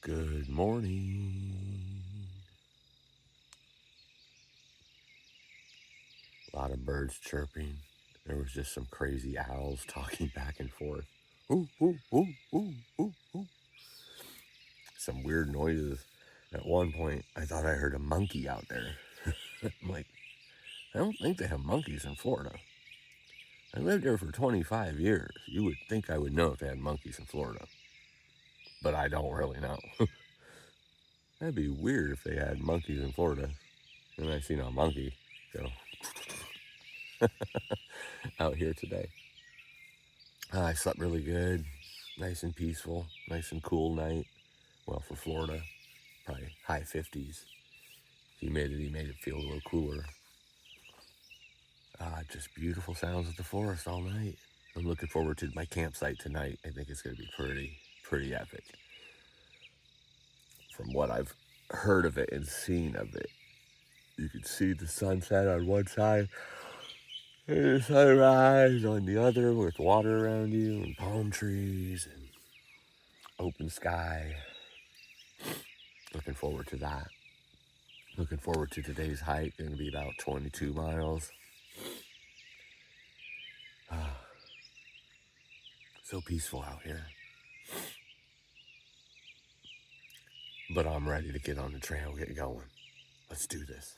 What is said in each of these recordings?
Good morning. A lot of birds chirping. There was just some crazy owls talking back and forth. Ooh, ooh, ooh, ooh, ooh, ooh. Some weird noises. At one point, I thought I heard a monkey out there. I'm like, I don't think they have monkeys in Florida. I lived there for 25 years. You would think I would know if they had monkeys in Florida. But I don't really know. That'd be weird if they had monkeys in Florida. And I seen a monkey go out here today. I slept really good. Nice and peaceful. Nice and cool night. Well, for Florida, probably high 50s. Humidity made it feel a little cooler. Just beautiful sounds of the forest all night. I'm looking forward to my campsite tonight. I think it's going to be pretty epic. From what I've heard of it and seen of it, you can see the sunset on one side and the sunrise on the other with water around you and palm trees and open sky. Looking forward to that. Looking forward to today's hike. Going to be about 22 miles. So peaceful out here. But I'm ready to get on the trail, get going. Let's do this.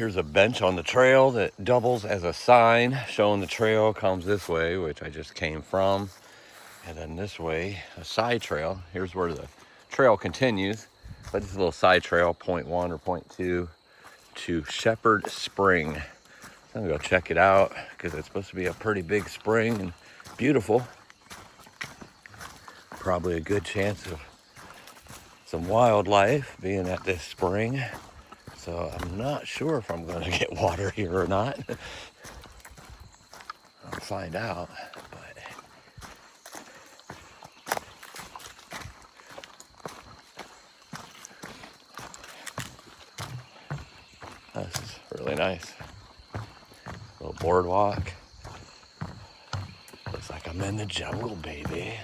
Here's a bench on the trail that doubles as a sign showing the trail comes this way, which I just came from. And then this way, a side trail. Here's where the trail continues. But it's a little side trail, 0.1 or 0.2 to Shephard Spring. So I'm gonna go check it out because it's supposed to be a pretty big spring and beautiful. Probably a good chance of some wildlife being at this spring. So I'm not sure if I'm gonna get water here or not. I'll find out, but this is really nice. Little boardwalk. Looks like I'm in the jungle, baby.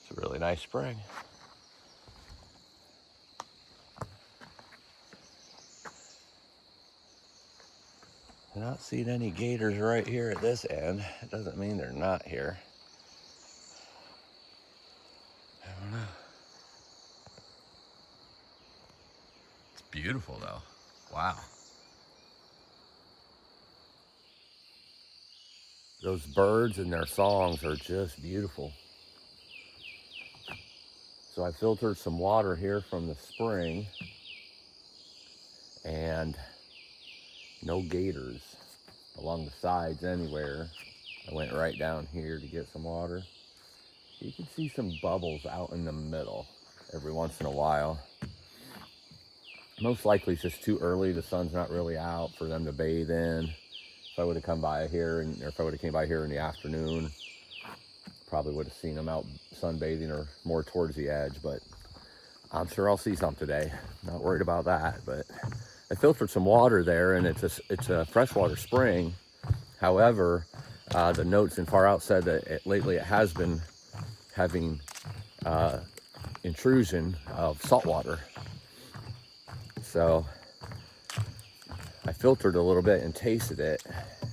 It's a really nice spring. I'm not seeing any gators right here at this end. It doesn't mean they're not here. I don't know. It's beautiful though. Wow. Those birds and their songs are just beautiful. So I filtered some water here from the spring and no gators along the sides anywhere. I went right down here to get some water. You can see some bubbles out in the middle every once in a while. Most likely it's just too early. The sun's not really out for them to bathe in. If I would have come by here, or if I would have came by here in the afternoon, probably would have seen them out sunbathing or more towards the edge, but I'm sure I'll see some today. Not worried about that, but I filtered some water there, and it's a freshwater spring. However, the notes in Far Out said that lately it has been having intrusion of salt water. So I filtered a little bit and tasted it,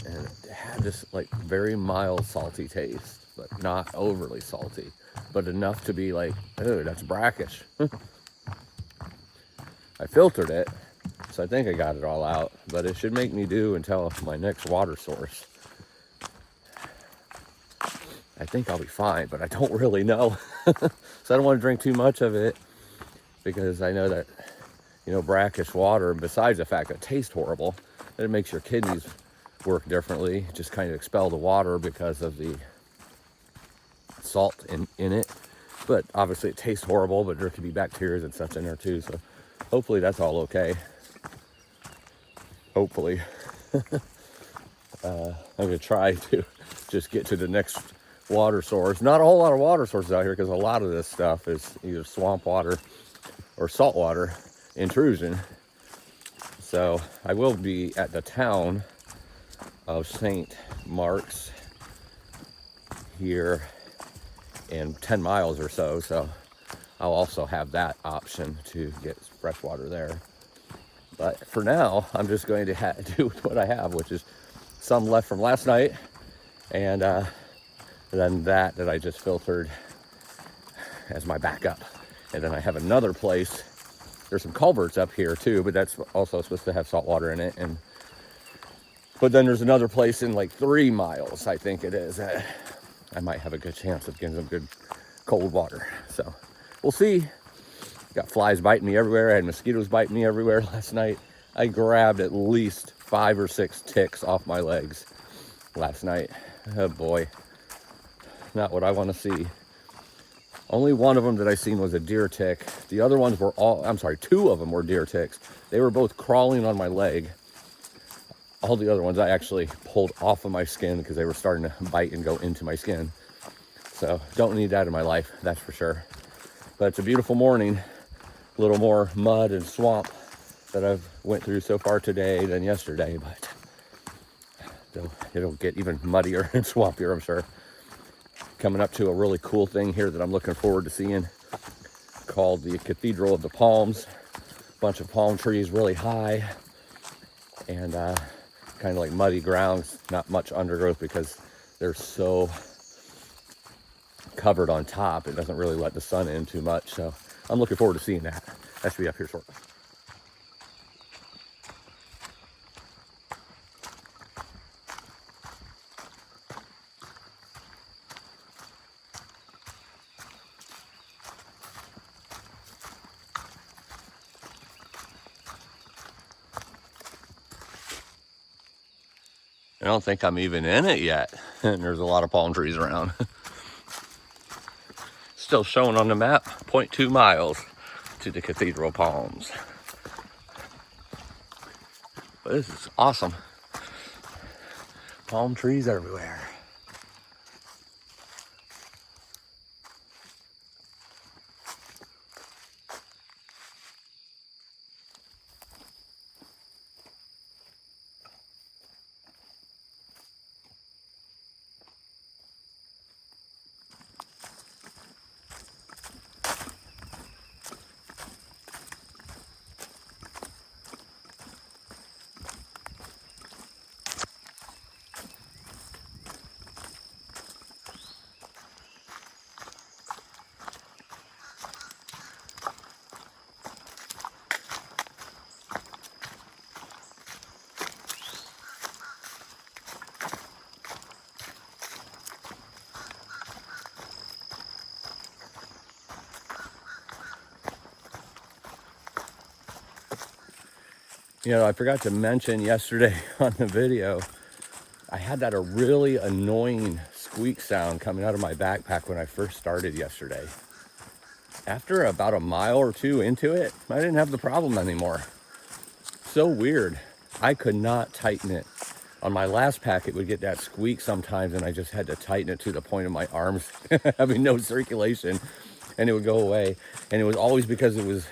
and it had this like very mild salty taste, but not overly salty, but enough to be like, oh, that's brackish. I filtered it, so I think I got it all out, but it should make me do until my next water source. I think I'll be fine, but I don't really know. So I don't want to drink too much of it because I know that, brackish water, besides the fact that it tastes horrible, that it makes your kidneys work differently, just kind of expel the water because of the salt in it. But obviously it tastes horrible, but there could be bacteria and such in there too. So hopefully that's all okay. Hopefully. I'm gonna try to just get to the next water source. Not a whole lot of water sources out here because a lot of this stuff is either swamp water or saltwater intrusion. So I will be at the town of St. Mark's here in 10 miles or so. So I'll also have that option to get fresh water there. But for now, I'm just going to do what I have, which is some left from last night, and then that I just filtered as my backup. And then I have another place. There's some culverts up here too, but that's also supposed to have salt water in it. But then there's another place in like 3 miles, I think it is. I might have a good chance of getting some good cold water. So we'll see. Got flies biting me everywhere. I had mosquitoes biting me everywhere last night. I grabbed at least 5 or 6 ticks off my legs last night. Oh boy, not what I want to see. Only one of them that I seen was a deer tick. The other ones were 2 of them were deer ticks. They were both crawling on my leg. All the other ones I actually pulled off of my skin because they were starting to bite and go into my skin. So don't need that in my life, that's for sure. But it's a beautiful morning. A little more mud and swamp that I've went through so far today than yesterday, but It'll get even muddier and swampier, I'm sure. Coming up to a really cool thing here that I'm looking forward to seeing, called the Cathederal of the Palms. Bunch of palm trees really high, and kind of like muddy grounds, not much undergrowth because they're so covered on top. It doesn't really let the sun in too much, so I'm looking forward to seeing that. That should be up here shortly. I don't think I'm even in it yet, and there's a lot of palm trees around. Still showing on the map, 0.2 miles to the Cathedral Palms. But this is awesome. Palm trees everywhere. You know, I forgot to mention yesterday on the video, I had that a really annoying squeak sound coming out of my backpack when I first started yesterday. After about a mile or two into it, I didn't have the problem anymore. So weird. I could not tighten it. On my last pack, it would get that squeak sometimes, and I just had to tighten it to the point of my arms having no circulation, and it would go away. And it was always because it was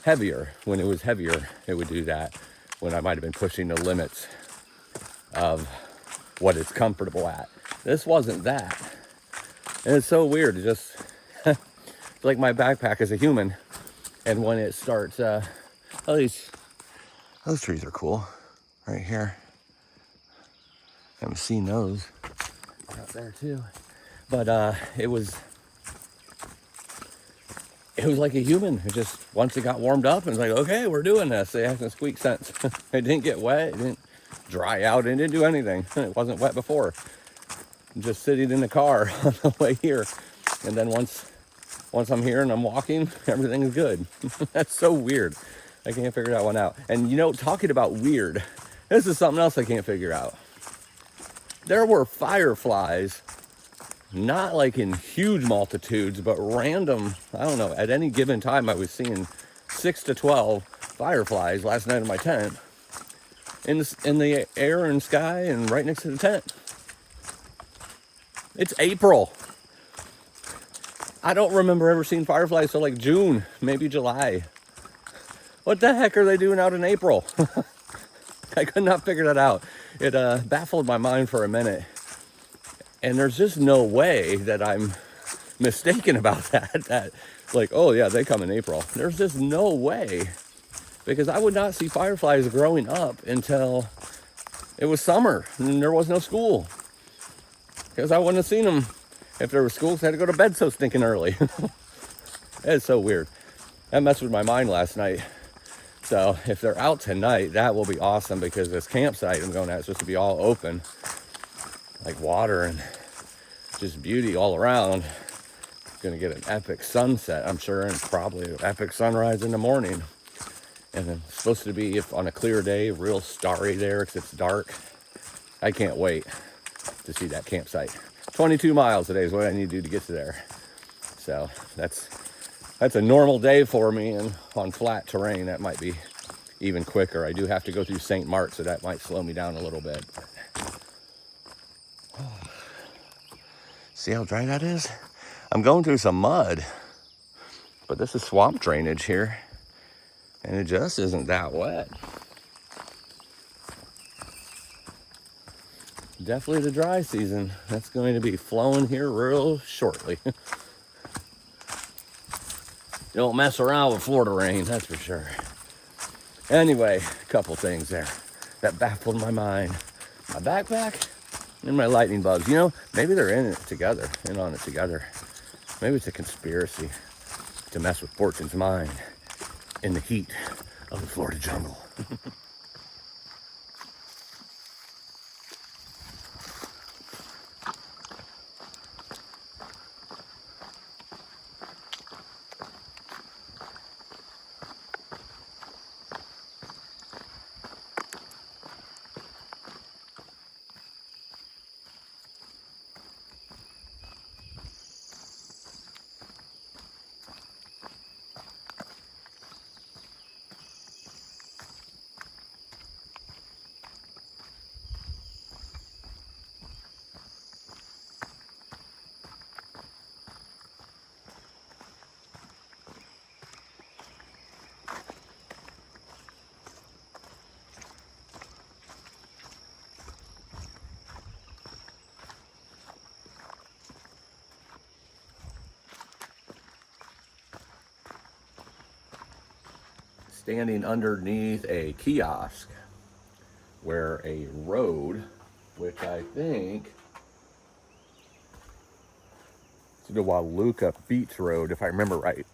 heavier. When it was heavier, it would do that, when I might have been pushing the limits of what it's comfortable at. This wasn't that. And it's so weird. It just, it's like my backpack is a human. And when it starts, oh, those trees are cool right here. Haven't seen those out there too. But it was like a human. It just, once it got warmed up, and it's like, okay, we're doing this. It hasn't squeak sense. It didn't get wet. It didn't dry out. It didn't do anything. It wasn't wet before. I'm just sitting in the car on the way here. And then once I'm here and I'm walking, everything is good. That's so weird. I can't figure that one out. And you know, talking about weird, this is something else I can't figure out. There were fireflies, not like in huge multitudes, but random, I don't know, at any given time I was seeing 6 to 12 fireflies last night in my tent, in the air and sky and right next to the tent. It's April. I don't remember ever seeing fireflies till like June, maybe July. What the heck are they doing out in April? I could not figure that out. It baffled my mind for a minute. And there's just no way that I'm mistaken about that. That, like, oh yeah, they come in April. There's just no way. Because I would not see fireflies growing up until it was summer and there was no school. Because I wouldn't have seen them. If there was school, I had to go to bed so stinking early. It's so weird. That messed with my mind last night. So if they're out tonight, that will be awesome, because this campsite I'm going at is supposed to be all open. Like water and just beauty all around. Gonna get an epic sunset, I'm sure, and probably an epic sunrise in the morning. And then it's supposed to be, if on a clear day, real starry there because it's dark. I can't wait to see that campsite. 22 miles today is what I need to do to get to there. So that's a normal day for me, and on flat terrain that might be even quicker. I do have to go through St. Mark, so that might slow me down a little bit. See how dry that is? I'm going through some mud, but this is swamp drainage here, and it just isn't that wet. definitely the dry season. That's going to be flowing here real shortly. Don't mess around with Florida rain, that's for sure. Anyway, a couple things there that baffled my mind. My backpack and my lightning bugs. You know, maybe they're in on it together. Maybe it's a conspiracy to mess with Fortune's mind in the heat of the Florida jungle. Standing underneath a kiosk where a road, which I think it's the Waluka Beach Road, if I remember right.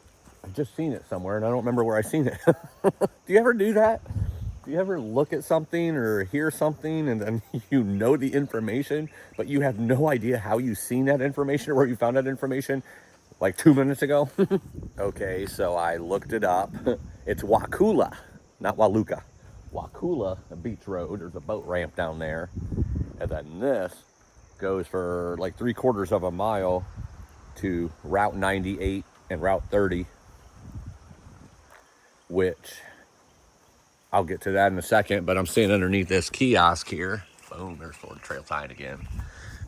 I've just seen it somewhere and I don't remember where I seen it. Do you ever do that? Do you ever look at something or hear something and then you know the information, but you have no idea how you seen that information or where you found that information like 2 minutes ago? Okay, so I looked it up. It's Wakula, not Waluka. Wakula Beach Road. There's a boat ramp down there. And then this goes for like 3/4 of a mile to Route 98 and Route 30, which I'll get to that in a second, but I'm standing underneath this kiosk here. Boom, there's Florida Trail Tide again.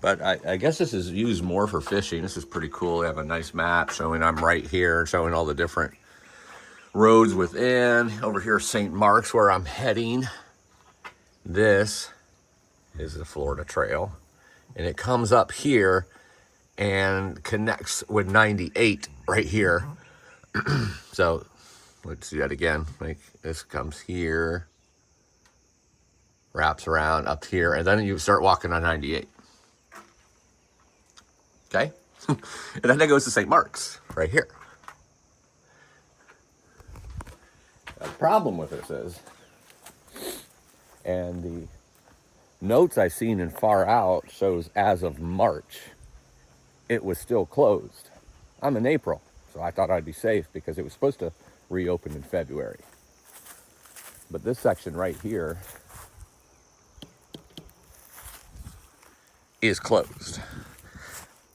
But I guess this is used more for fishing. This is pretty cool. They have a nice map showing I'm right here, showing all the different roads within. Over here, St. Mark's, where I'm heading. This is the Florida Trail. And it comes up here and connects with 98 right here. So let's do that again. Like this comes here, wraps around up here, and then you start walking on 98. Okay? And then it goes to St. Mark's right here. The problem with this is, and the notes I've seen in Far Out shows as of March, it was still closed. I'm in April, so I thought I'd be safe because it was supposed to reopen in February. But this section right here is closed.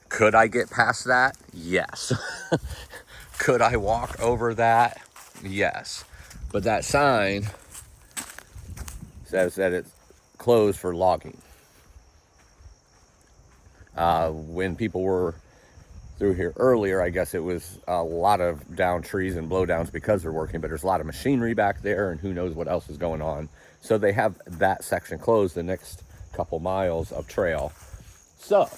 Could I get past that? Yes. Could I walk over that? Yes. But that sign says that it's closed for logging. When people were through here earlier, I guess it was a lot of down trees and blowdowns because they're working, but there's a lot of machinery back there and who knows what else is going on. So they have that section closed the next couple miles of trail. So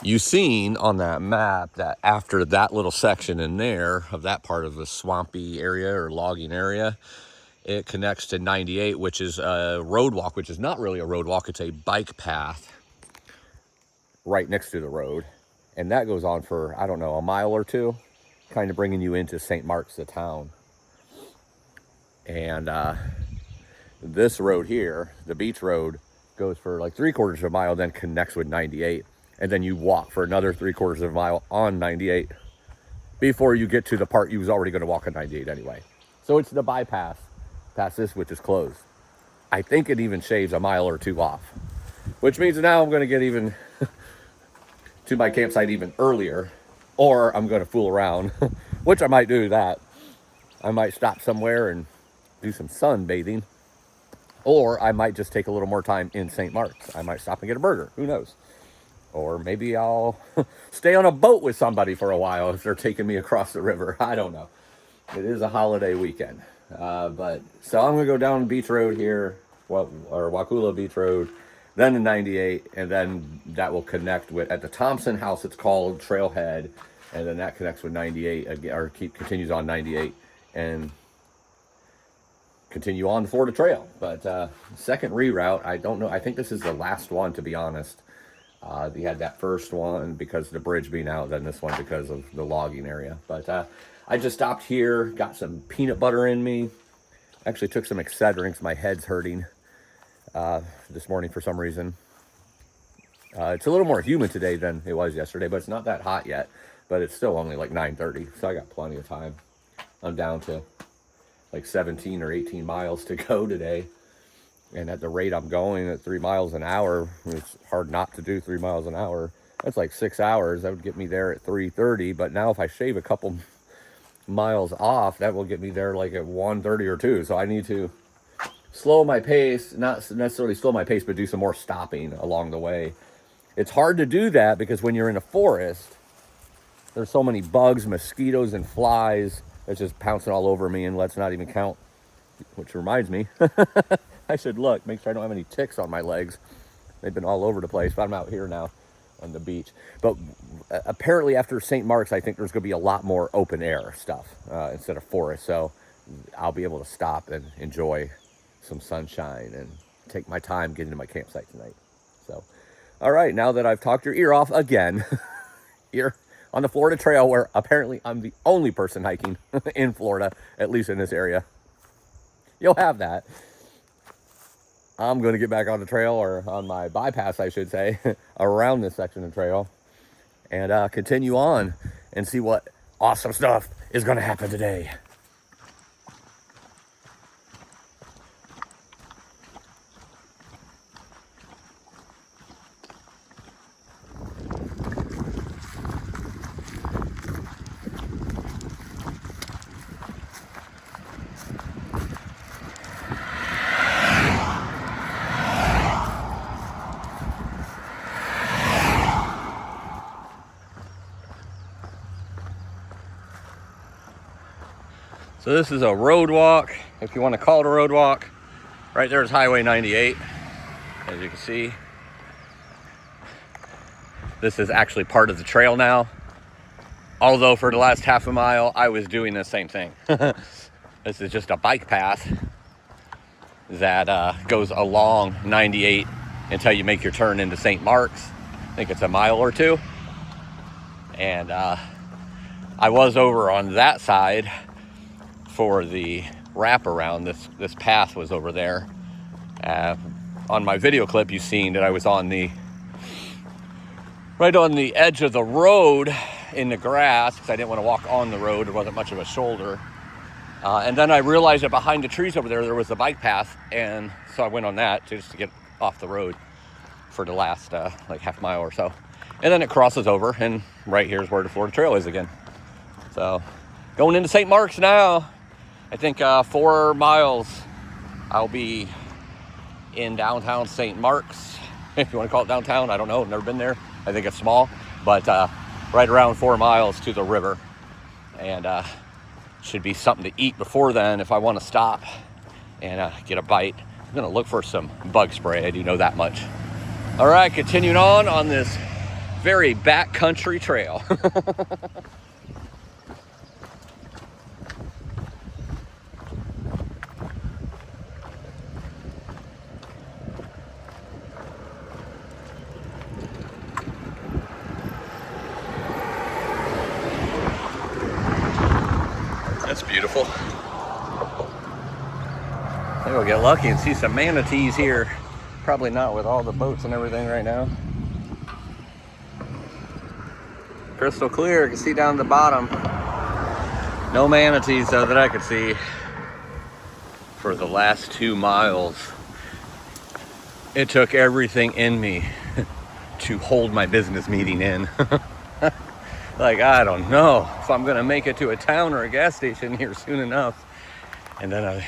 you've seen on that map that after that little section in there of that part of the swampy area or logging area, it connects to 98, which is a road walk, which is not really a road walk. It's a bike path right next to the road. And that goes on for, I don't know, a mile or two, kind of bringing you into St. Mark's, the town. And this road here, the beach road, goes for like 3/4 of a mile, then connects with 98. And then you walk for another 3/4 of a mile on 98 before you get to the part you was already going to walk on 98 anyway. So it's the bypass past this, which is closed. I think it even shaves a mile or two off, which means now I'm going to get even to my campsite even earlier, or I'm going to fool around, which I might do that. I might stop somewhere and do some sunbathing, or I might just take a little more time in St. Mark's. I might stop and get a burger. Who knows? Or maybe I'll stay on a boat with somebody for a while if they're taking me across the river. I don't know. It is a holiday weekend. But so I'm going to go down Beach Road here, or Wakula Beach Road. then the 98, and then that will connect with, at the Thompson House, it's called Trailhead, and then that connects with 98, or continues on 98, and continue on the Florida Trail. But second reroute, I don't know, I think this is the last one, to be honest. We had that first one because of the bridge being out, then this one because of the logging area. But I just stopped here, got some peanut butter in me. Actually took some Excedrin because my head's hurting this morning for some reason. It's a little more humid today than it was yesterday, but it's not that hot yet. But it's still only like 9:30, so I got plenty of time. I'm down to like 17 or 18 miles to go today. And at the rate I'm going at 3 miles an hour, it's hard not to do 3 miles an hour. That's like 6 hours. That would get me there at 3:30. But now if I shave a couple miles off, that will get me there like at 1:30 or 2. So I need to slow my pace, not necessarily slow my pace, but do some more stopping along the way. It's hard to do that because when you're in a forest, there's so many bugs, mosquitoes, and flies that's just pouncing all over me. And let's not even count, which reminds me, I should look, make sure I don't have any ticks on my legs. They've been all over the place, but I'm out here now on the beach. But apparently after St. Mark's, I think there's going to be a lot more open air stuff instead of forest. So I'll be able to stop and enjoy some sunshine and take my time getting to my campsite tonight. So, all right, now that I've talked your ear off again, here on the Florida Trail, where apparently I'm the only person hiking in Florida, at least in this area. You'll have that. I'm going to get back on the trail, or on my bypass, I should say, around this section of trail, and continue on and see what awesome stuff is going to happen today. So this is a road walk, if you want to call it a road walk. Right there is Highway 98, as you can see. This is actually part of the trail now. Although for the last half a mile, I was doing the same thing. This is just a bike path that goes along 98 until you make your turn into St. Mark's. I think it's a mile or two. And I was over on that side for the wraparound. This path was over there. On my video clip, you've seen that I was right on the edge of the road in the grass, because I didn't want to walk on the road. There wasn't much of a shoulder. And then I realized that behind the trees over there was a bike path, and so I went on that just to get off the road for the last like half mile or so. And then it crosses over, and right here is where the Florida Trail is again. So going into St. Mark's now. I think 4 miles I'll be in downtown St. Mark's, if you want to call it downtown. I don't know, never been there. I think it's small, but right around 4 miles to the river. And should be something to eat before then if I want to stop and get a bite. I'm going to look for some bug spray, I do know that much. All right, continuing on this very backcountry trail. That's beautiful. Maybe we'll get lucky and see some manatees here. Probably not with all the boats and everything right now. Crystal clear, you can see down the bottom. No manatees though that I could see for the last 2 miles. It took everything in me to hold my business meeting in. Like, I don't know if I'm gonna make it to a town or a gas station here soon enough. And then I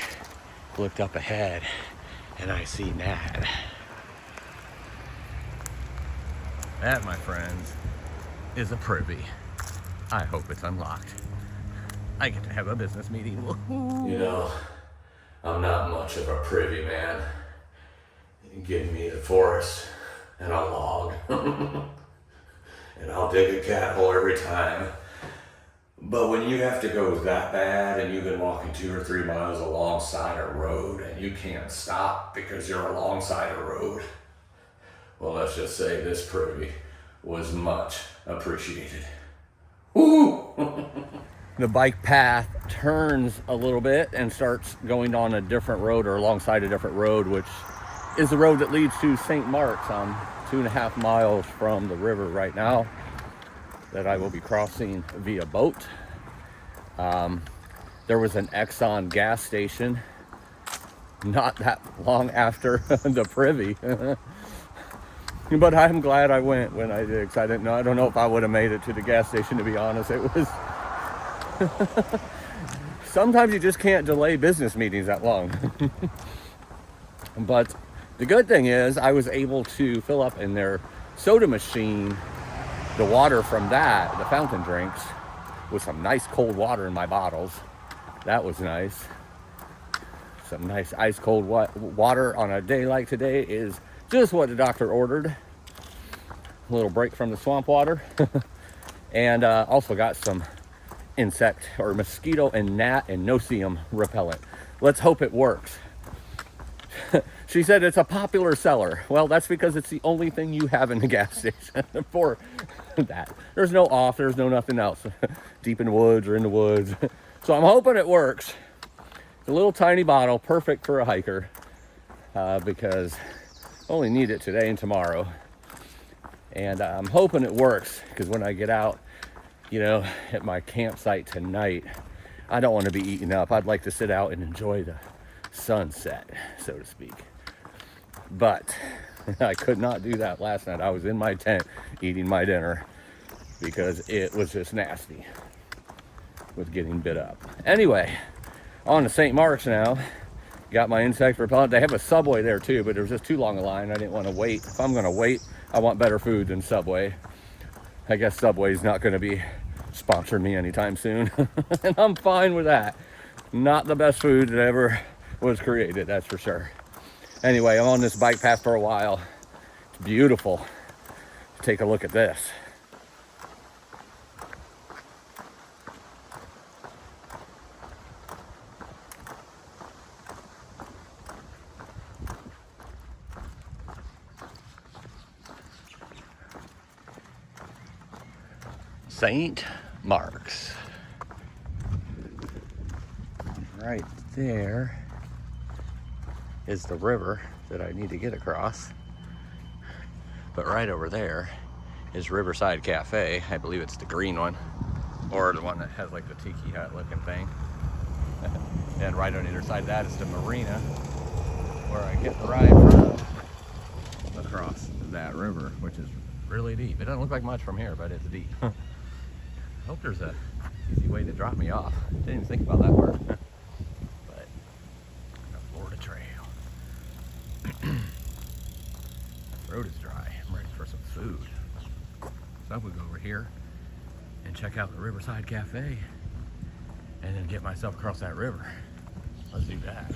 looked up ahead and I see Nat. That, my friends, is a privy. I hope it's unlocked. I get to have a business meeting. Woo-hoo. You know, I'm not much of a privy man. give me the forest and a log. And I'll dig a cat hole every time. But when you have to go that bad and you've been walking 2 or 3 miles alongside a road and you can't stop because you're alongside a road, well, let's just say this privy was much appreciated. Woo! The bike path turns a little bit and starts going on a different road or alongside a different road, which is the road that leads to St. Mark's. I'm 2.5 miles from the river right now that I will be crossing via boat. There was an Exxon gas station not that long after the privy. But I'm glad I went when I did, because I don't know if I would have made it to the gas station, to be honest. It was sometimes you just can't delay business meetings that long. But the good thing is I was able to fill up in their soda machine the water from that, the fountain drinks, with some nice cold water in my bottles. That was nice. Some nice ice cold water on a day like today is just what the doctor ordered. A little break from the swamp water. And also got some insect or mosquito and gnat and no-see-um repellent. Let's hope it works. She said it's a popular seller. Well, that's because it's the only thing you have in the gas station for that. There's no off, there's no nothing else deep in the woods or in the woods. So I'm hoping it works. It's a little tiny bottle, perfect for a hiker, because I only need it today and tomorrow. And I'm hoping it works, because when I get out, you know, at my campsite tonight, I don't want to be eaten up. I'd like to sit out and enjoy the sunset, so to speak. But I could not do that last night. I was in my tent eating my dinner because it was just nasty with getting bit up. Anyway, on to St. Mark's now. Got my insect repellent. They have a Subway there too, but there was just too long a line. I didn't want to wait. If I'm going to wait, I want better food than Subway. I guess Subway's not going to be sponsoring me anytime soon. And I'm fine with that. Not the best food that ever was created, that's for sure. Anyway, I'm on this bike path for a while. It's beautiful. Take a look at this. St. Mark's. Right there is the river that I need to get across. But right over there is Riverside Cafe. I believe it's the green one, or the one that has like the tiki hut looking thing. And right on the other side of that is the marina, where I get the ride from across that river, which is really deep. It doesn't look like much from here, but it's deep. I hope there's a easy way to drop me off. Didn't even think about that part. But the Florida Trail. The road is dry. I'm ready for some food. So I'm gonna go over here and check out the Riverside Cafe and then get myself across that river. Let's do that.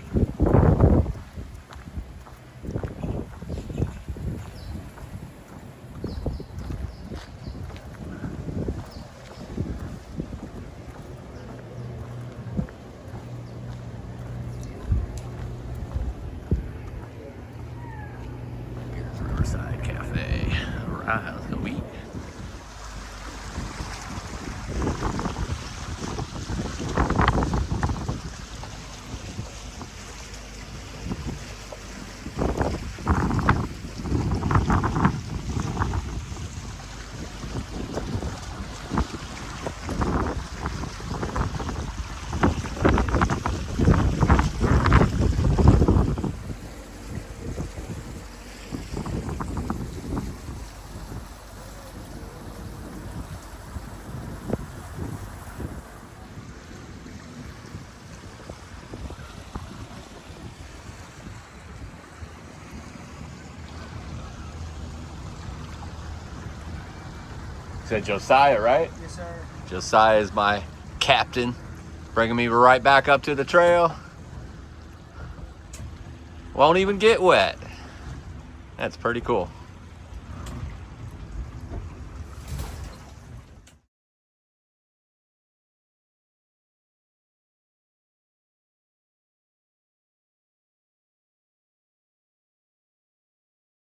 Riverside Cafe. All right, let's go eat. Said Josiah, right? Yes, sir. Josiah is my captain, bringing me right back up to the trail. Won't even get wet. That's pretty cool.